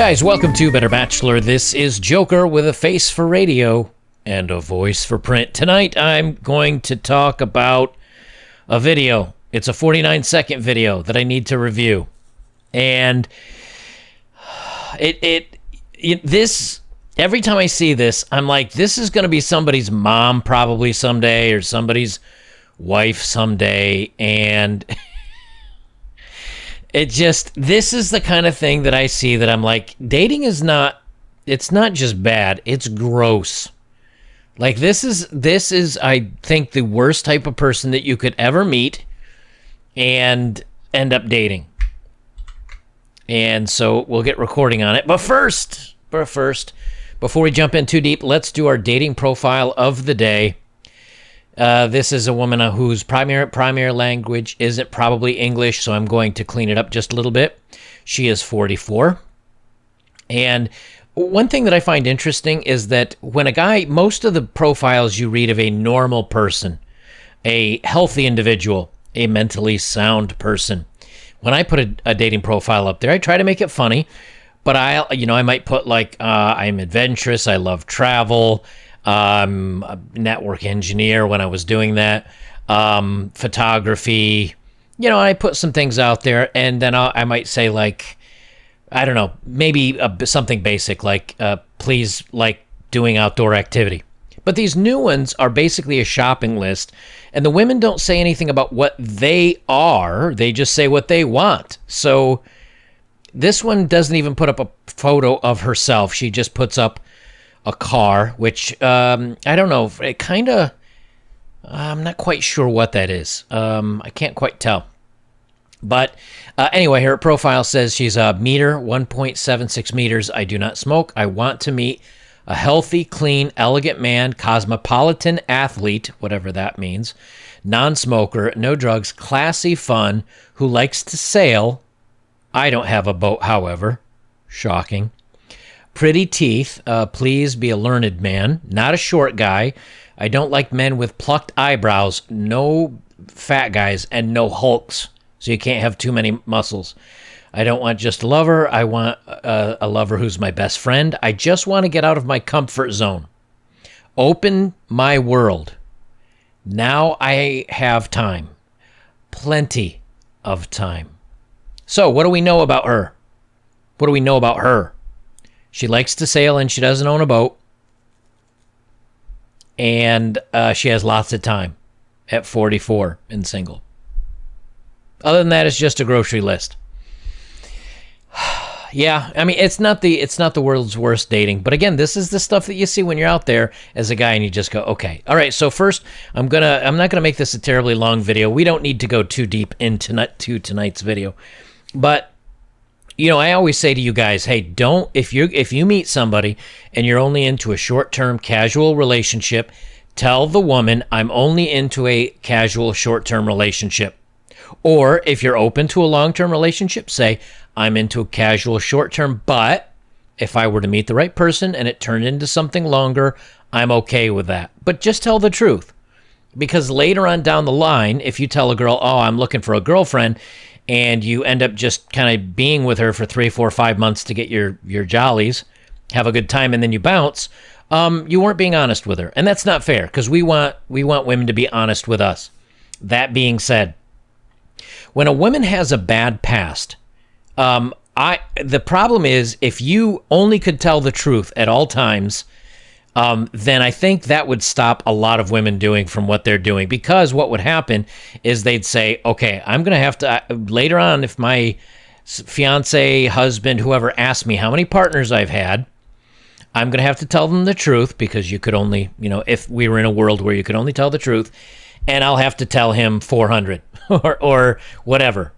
Guys, welcome to Better Bachelor. This is Joker with a face for radio and a voice for print. Tonight, I'm going to talk about a video. It's a 49-second video that I need to review. And this, every time I see this, I'm like, this is going to be somebody's mom probably someday or somebody's wife someday. And this is the kind of thing that I see that I'm like, dating is not, it's not just bad, it's gross. Like this is, I think, the worst type of person that you could ever meet and end up dating. And so we'll get recording on it. But first, before we jump in too deep, let's do our dating profile of the day. This is a woman whose primary language isn't probably English, so I'm going to clean it up just a little bit. She is 44. And one thing that I find interesting is that when a guy, most of the profiles you read of a normal person, a healthy individual, a mentally sound person, when I put a dating profile up there, I try to make it funny, but I might put like, I'm adventurous, I love travel, I'm a network engineer when I was doing that, photography, I put some things out there, and then I might say like, I don't know, maybe something basic like, please like doing outdoor activity. But these new ones are basically a shopping list, and the women don't say anything about what they are, they just say what they want. So this one doesn't even put up a photo of herself, she just puts up a car, which I don't know. It kind of, I'm not quite sure what that is. I can't quite tell. But anyway, her profile says she's a meter, 1.76 meters. I do not smoke. I want to meet a healthy, clean, elegant man, cosmopolitan athlete, whatever that means, non-smoker, no drugs, classy, fun, who likes to sail. I don't have a boat, however. Shocking. Pretty teeth, please be a learned man, not a short guy. I don't like men with plucked eyebrows, no fat guys, and no hulks, so you can't have too many muscles. I don't want just a lover, I want a lover who's my best friend. I just want to get out of my comfort zone. Open my world. Now I have time. Plenty of time. So, what do we know about her? What do we know about her? She likes to sail and she doesn't own a boat. And she has lots of time at 44 and single. Other than that, it's just a grocery list. Yeah, I mean, it's not the world's worst dating. But again, this is the stuff that you see when you're out there as a guy and you just go, okay. All right, so first, I'm not gonna make this a terribly long video. We don't need to go too deep into tonight's video. But I always say to you guys, hey, if you meet somebody and you're only into a short-term casual relationship, tell the woman, I'm only into a casual short-term relationship. Or if you're open to a long-term relationship, say, I'm into a casual short-term, but if I were to meet the right person and it turned into something longer, I'm okay with that. But just tell the truth. Because later on down the line, if you tell a girl, oh, I'm looking for a girlfriend, and you end up just kind of being with her for 3, 4, 5 months to get your jollies, have a good time, and then you bounce, you weren't being honest with her. And that's not fair, because we want women to be honest with us. That being said, when a woman has a bad past, the problem is if you only could tell the truth at all times, then I think that would stop a lot of women doing from what they're doing, because what would happen is they'd say, okay, I'm going to have to, later on, if my fiance, husband, whoever asks me how many partners I've had, I'm going to have to tell them the truth, because you could only, if we were in a world where you could only tell the truth, and I'll have to tell him 400 or whatever.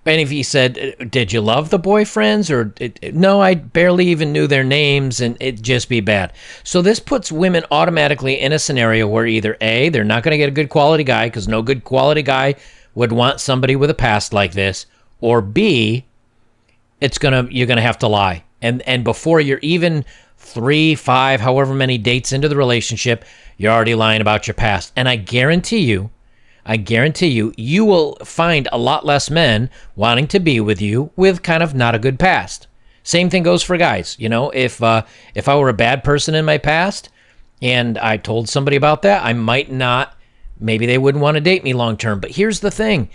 And if he said, did you love the boyfriends? Or no, I barely even knew their names, and it'd just be bad. So this puts women automatically in a scenario where either A, they're not going to get a good quality guy, because no good quality guy would want somebody with a past like this, or B, you're going to have to lie. And before you're even 3, 5, however many dates into the relationship, you're already lying about your past. And I guarantee you, you will find a lot less men wanting to be with you with kind of not a good past. Same thing goes for guys. You know, if I were a bad person in my past and I told somebody about that, I might not, maybe they wouldn't want to date me long term. But here's the thing.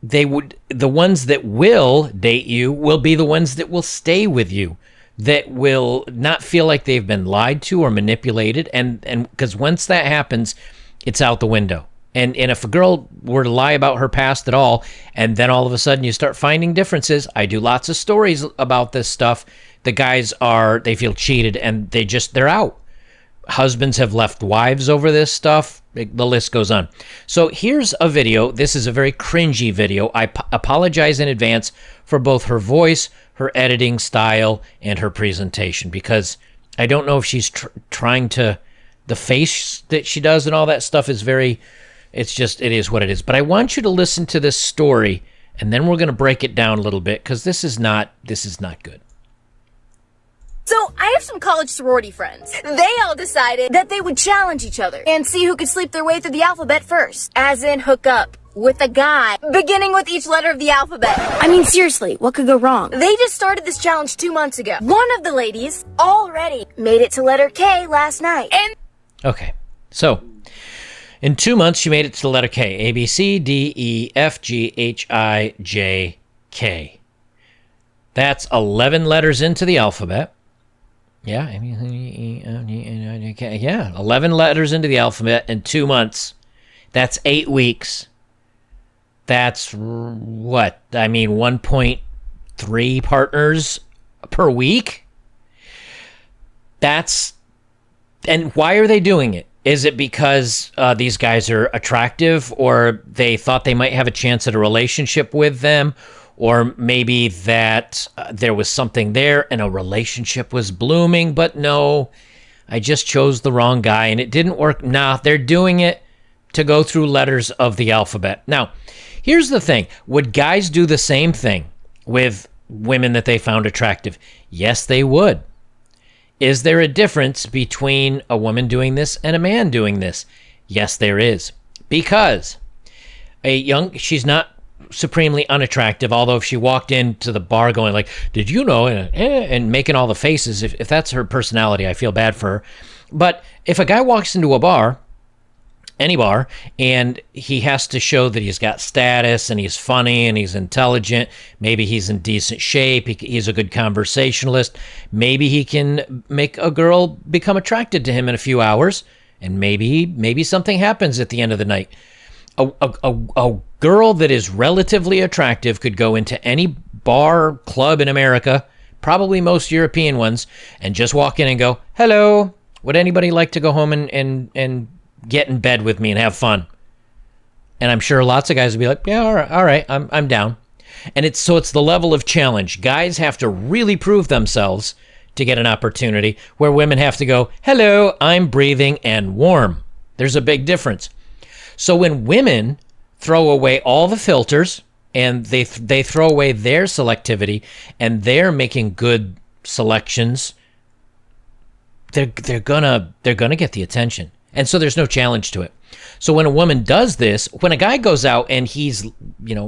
The ones that will date you will be the ones that will stay with you, that will not feel like they've been lied to or manipulated. And because once that happens, it's out the window. And if a girl were to lie about her past at all, and then all of a sudden you start finding differences, I do lots of stories about this stuff. The guys they feel cheated and they're out. Husbands have left wives over this stuff. The list goes on. So here's a video. This is a very cringy video. I apologize in advance for both her voice, her editing style, and her presentation, because I don't know if she's trying to, the face that she does and all that stuff is very, it is what it is. But I want you to listen to this story, and then we're going to break it down a little bit, because this is not good. So, I have some college sorority friends. They all decided that they would challenge each other and see who could sleep their way through the alphabet first. As in, hook up with a guy, beginning with each letter of the alphabet. I mean, seriously, what could go wrong? They just started this challenge 2 months ago. One of the ladies already made it to letter K last night. And okay, so in 2 months, she made it to the letter K. A, B, C, D, E, F, G, H, I, J, K. That's 11 letters into the alphabet. Yeah, 11 letters into the alphabet in 2 months. That's 8 weeks. That's what? I mean, 1.3 partners per week? And why are they doing it? Is it because these guys are attractive, or they thought they might have a chance at a relationship with them? Or maybe that there was something there and a relationship was blooming, but no, I just chose the wrong guy and it didn't work. Nah, they're doing it to go through letters of the alphabet. Now, here's the thing. Would guys do the same thing with women that they found attractive? Yes, they would. Is there a difference between a woman doing this and a man doing this? Yes, there is. Because she's not supremely unattractive, although if she walked into the bar going like, did you know, and making all the faces, if that's her personality, I feel bad for her. But if a guy walks into a bar, any bar, and he has to show that he's got status and he's funny and he's intelligent, maybe he's in decent shape, he's a good conversationalist, maybe he can make a girl become attracted to him in a few hours, and maybe something happens at the end of the night. A girl that is relatively attractive could go into any bar, club in America, probably most European ones, and just walk in and go, hello, would anybody like to go home and get in bed with me and have fun? And I'm sure lots of guys would be like, yeah, all right, I'm down. And it's the level of challenge. Guys have to really prove themselves to get an opportunity, where women have to go, hello, I'm breathing and warm. There's a big difference. So when women throw away all the filters and they throw away their selectivity and they're making good selections, they're gonna get the attention. And so there's no challenge to it. So when a woman does this, when a guy goes out and he's,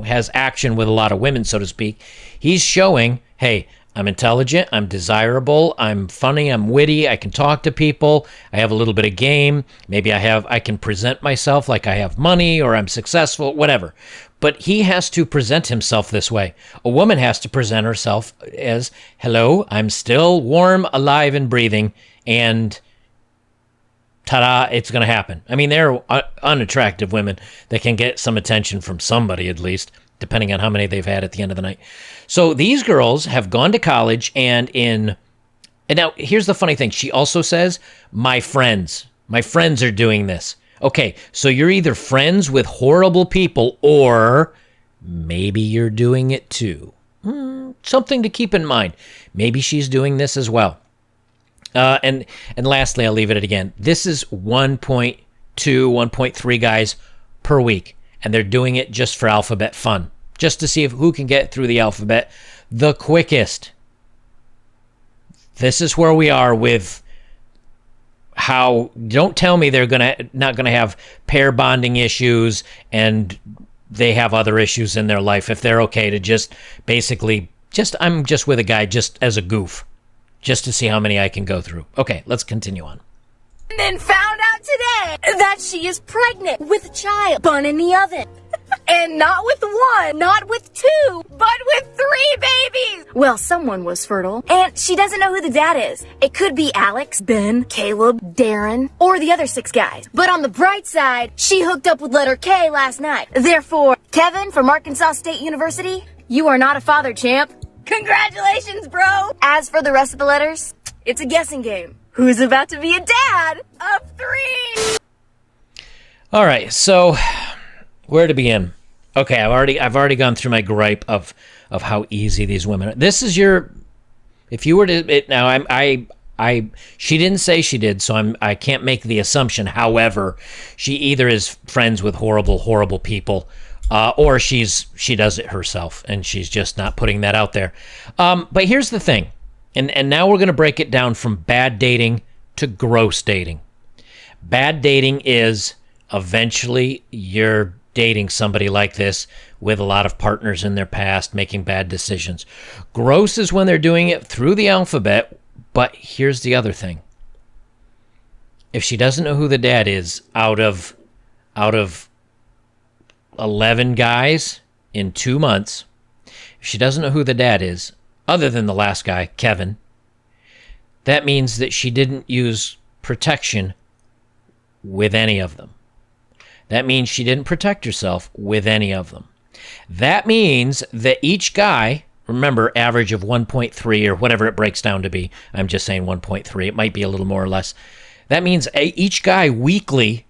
has action with a lot of women, so to speak, he's showing, hey, I'm intelligent, I'm desirable, I'm funny, I'm witty, I can talk to people, I have a little bit of game, maybe I can present myself like I have money or I'm successful, whatever. But he has to present himself this way. A woman has to present herself as, hello, I'm still warm, alive, and breathing, and ta-da, it's going to happen. I mean, there are unattractive women that can get some attention from somebody at least, depending on how many they've had at the end of the night. So these girls have gone to college and now here's the funny thing. She also says, my friends are doing this. Okay, so you're either friends with horrible people or maybe you're doing it too. Something to keep in mind. Maybe she's doing this as well. And lastly, I'll leave it at again. This is 1.2, 1.3 guys per week. And they're doing it just for alphabet fun, just to see who can get through the alphabet the quickest. This is where we are with how, don't tell me they're not gonna have pair bonding issues and they have other issues in their life if they're okay to just basically I'm just with a guy just as a goof, just to see how many I can go through. Okay, let's continue on. And then found out today that she is pregnant with a child, bun in the oven. And not with one, not with two, but with 3 babies! Well, someone was fertile, and she doesn't know who the dad is. It could be Alex, Ben, Caleb, Darren, or the other 6 guys. But on the bright side, she hooked up with letter K last night. Therefore, Kevin from Arkansas State University, you are not a father, champ. Congratulations, bro! As for the rest of the letters, it's a guessing game. Who's about to be a dad of 3? All right, so where to begin? Okay, I've already gone through my gripe of how easy these women are. This is your, if you were to now, she didn't say she did, so I can't make the assumption. However, she either is friends with horrible people, or she does it herself and she's just not putting that out there. But here's the thing, and now we're going to break it down from bad dating to gross dating. Bad dating is eventually you're dating somebody like this with a lot of partners in their past, making bad decisions. Gross is when they're doing it through the alphabet, but here's the other thing. If she doesn't know who the dad is, out of 11 guys in 2 months, if she doesn't know who the dad is, other than the last guy, Kevin, that means that she didn't use protection with any of them. That means she didn't protect herself with any of them. That means that each guy, remember, average of 1.3 or whatever it breaks down to be. I'm just saying 1.3. It might be a little more or less. That means each guy weekly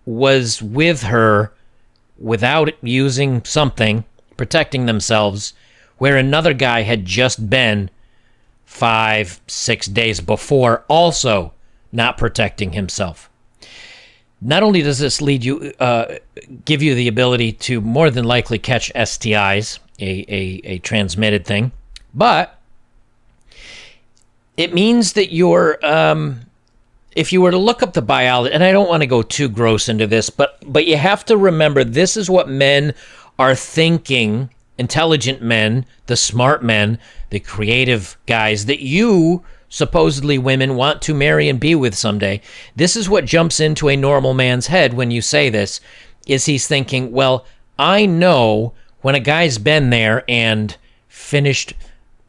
was with her without using something, protecting themselves, where another guy had just been 5-6 days before also not protecting himself. Not only does this give you the ability to more than likely catch STIs, a transmitted thing, but it means that you're, if you were to look up the biology, and I don't want to go too gross into this, but you have to remember this is what men are thinking, intelligent men, the smart men, the creative guys that you supposedly women want to marry and be with someday. This is what jumps into a normal man's head when you say this, is he's thinking, well, I know when a guy's been there and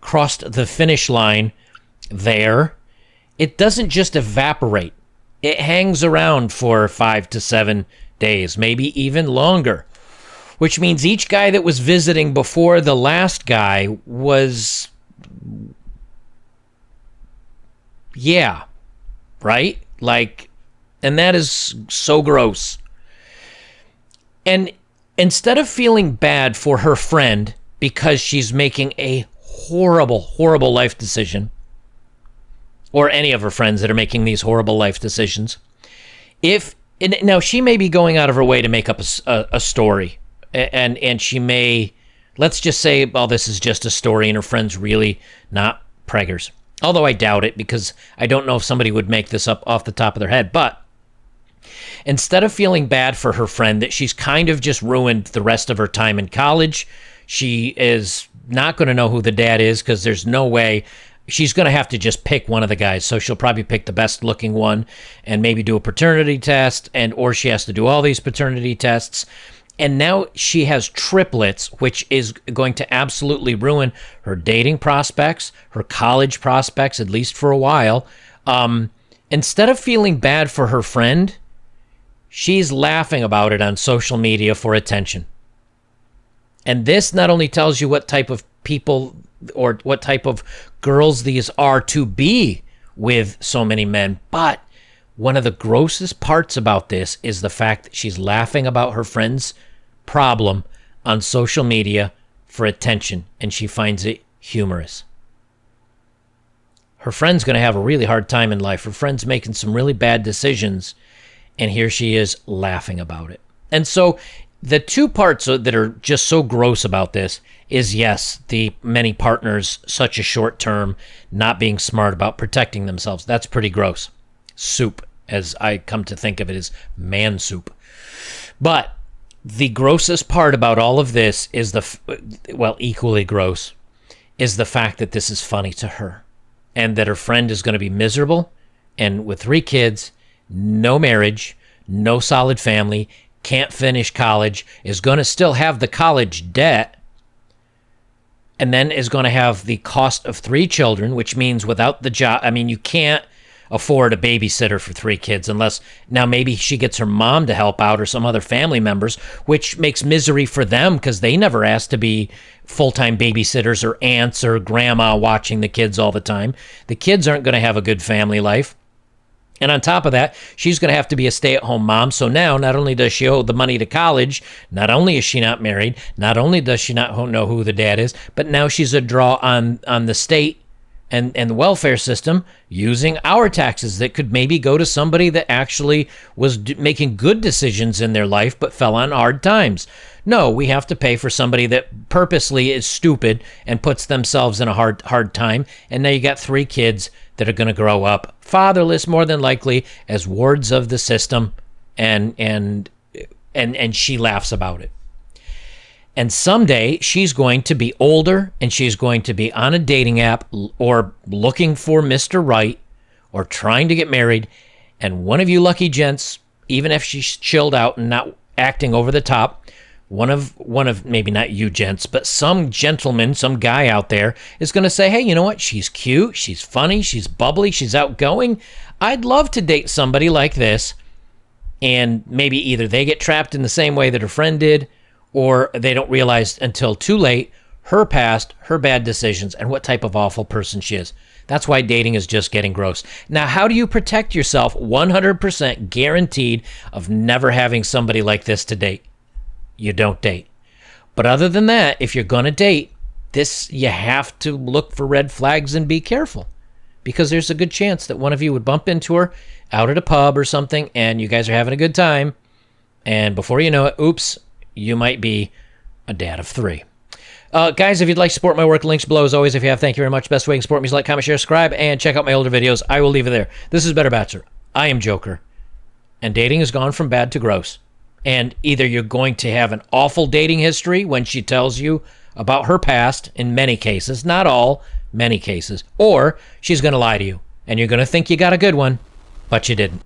crossed the finish line there, it doesn't just evaporate. It hangs around for 5 to 7 days, maybe even longer, which means each guy that was visiting before the last guy was, yeah, right? Like, and that is so gross. And instead of feeling bad for her friend because she's making a horrible life decision, or any of her friends that are making these horrible life decisions, now she may be going out of her way to make up a story, and she may, let's just say, well, this is just a story and her friend's really not preggers. Although I doubt it, because I don't know if somebody would make this up off the top of their head. But instead of feeling bad for her friend that she's kind of just ruined the rest of her time in college, she is not going to know who the dad is, because there's no way. She's going to have to just pick one of the guys. So she'll probably pick the best looking one and maybe do a paternity test, or she has to do all these paternity tests. And now she has triplets, which is going to absolutely ruin her dating prospects, her college prospects, at least for a while. Instead of feeling bad for her friend, she's laughing about it on social media for attention. And this not only tells you what type of people or what type of girls these are to be with so many men, but one of the grossest parts about this is the fact that she's laughing about her friend's problem on social media for attention, and she finds it humorous. Her friend's going to have a really hard time in life. Her friend's making some really bad decisions, and here she is laughing about it. And so the two parts that are just so gross about this is, yes, the many partners, such a short term, not being smart about protecting themselves. That's pretty gross. Soup, as I come to think of it, is man soup. But the grossest part about all of this is equally gross, is the fact that this is funny to her and that her friend is going to be miserable and with 3 kids, no marriage, no solid family, can't finish college, is going to still have the college debt, and then is going to have the cost of 3 children, which means without the job, I mean, you can't afford a babysitter for 3 kids unless now maybe she gets her mom to help out or some other family members, which makes misery for them because they never asked to be full-time babysitters or aunts or grandma watching the kids all the time. The kids aren't going to have a good family life. And on top of that, she's going to have to be a stay-at-home mom. So now, not only does she owe the money to college, not only is she not married, not only does she not know who the dad is, but now she's a draw on the state and the welfare system using our taxes that could maybe go to somebody that actually was making good decisions in their life but fell on hard times. No, we have to pay for somebody that purposely is stupid and puts themselves in a hard time. And now you got 3 kids that are going to grow up fatherless, more than likely, as wards of the system, and she laughs about it. And someday she's going to be older and she's going to be on a dating app or looking for Mr. Right or trying to get married. And one of you lucky gents, even if she's chilled out and not acting over the top, one of maybe not you gents, but some gentleman, some guy out there is going to say, hey, you know what? She's cute. She's funny. She's bubbly. She's outgoing. I'd love to date somebody like this. And maybe either they get trapped in the same way that her friend did, or they don't realize until too late her past, her bad decisions, and what type of awful person she is. That's why dating is just getting gross. Now, how do you protect yourself 100% guaranteed of never having somebody like this to date? You don't date. But other than that, if you're going to date, you have to look for red flags and be careful, because there's a good chance that one of you would bump into her out at a pub or something, and you guys are having a good time, and before you know it, oops, you might be a dad of 3. Guys, if you'd like to support my work, links below as always. If you have, thank you very much. Best way you can support me is like, comment, share, subscribe, and check out my older videos. I will leave it there. This is Better Bachelor. I am Joker. And dating has gone from bad to gross. And either you're going to have an awful dating history when she tells you about her past, in many cases, not all, many cases, or she's going to lie to you. And you're going to think you got a good one, but you didn't.